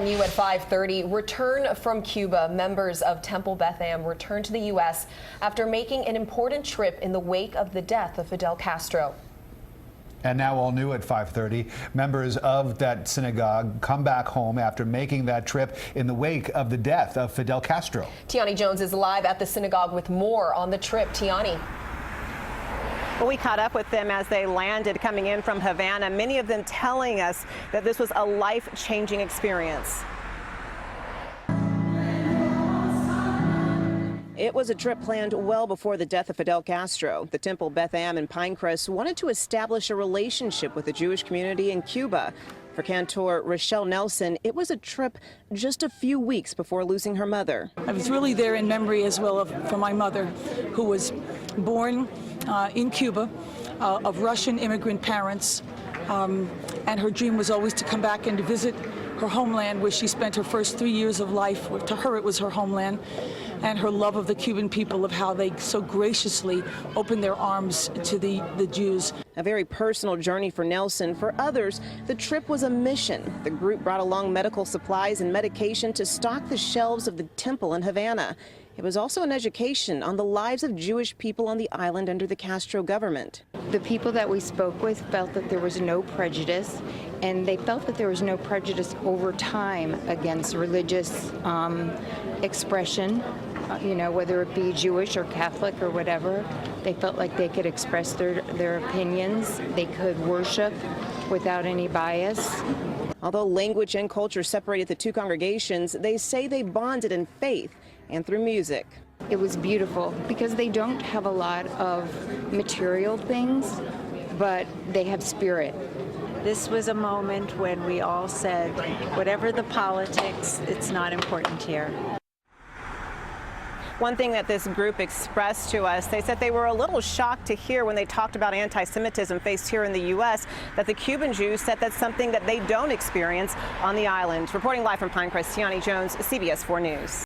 on you at 5:30. Return from Cuba. Members of Temple Beth Am returned to the U.S. after making an important trip in the wake of the death of Fidel Castro. And now all new at 5:30. Members of that synagogue come back home after making that trip in the wake of the death of Fidel Castro. Tiani Jones is live at the synagogue with more on the trip. Tiani. Well, we caught up with them as they landed coming in from Havana, many of them telling us that this was a life-changing experience. It was a trip planned well before the death of Fidel Castro. The Temple Beth Am in Pinecrest wanted to establish a relationship with the Jewish community in Cuba. For Cantor Rochelle Nelson, it was a trip just a few weeks before losing her mother. I was really there in memory as well for my mother, who was born in Cuba of Russian immigrant parents, and her dream was always to come back and to visit her homeland, where she spent her first 3 years of life. To her, it was her homeland, and her love of the Cuban people, of how they so graciously opened their arms to the Jews. A very personal journey for Nelson. For others, the trip was a mission. The group brought along medical supplies and medication to stock the shelves of the temple in Havana. It was also an education on the lives of Jewish people on the island under the Castro government. The people that we spoke with felt that there was no prejudice, and they felt that there was no prejudice over time against religious expression, whether it be Jewish or Catholic or whatever. They felt like they could express their opinions. They could worship without any bias. Although language and culture separated the two congregations, they say they bonded in faith and through music. It was beautiful because they don't have a lot of material things, but they have spirit. This was a moment when we all said, whatever the politics, it's not important here. One thing that this group expressed to us, they said they were a little shocked to hear when they talked about anti-Semitism faced here in the U.S., that the Cuban Jews said that's something that they don't experience on the island. Reporting live from Pinecrest, Tiani Jones, CBS 4 News.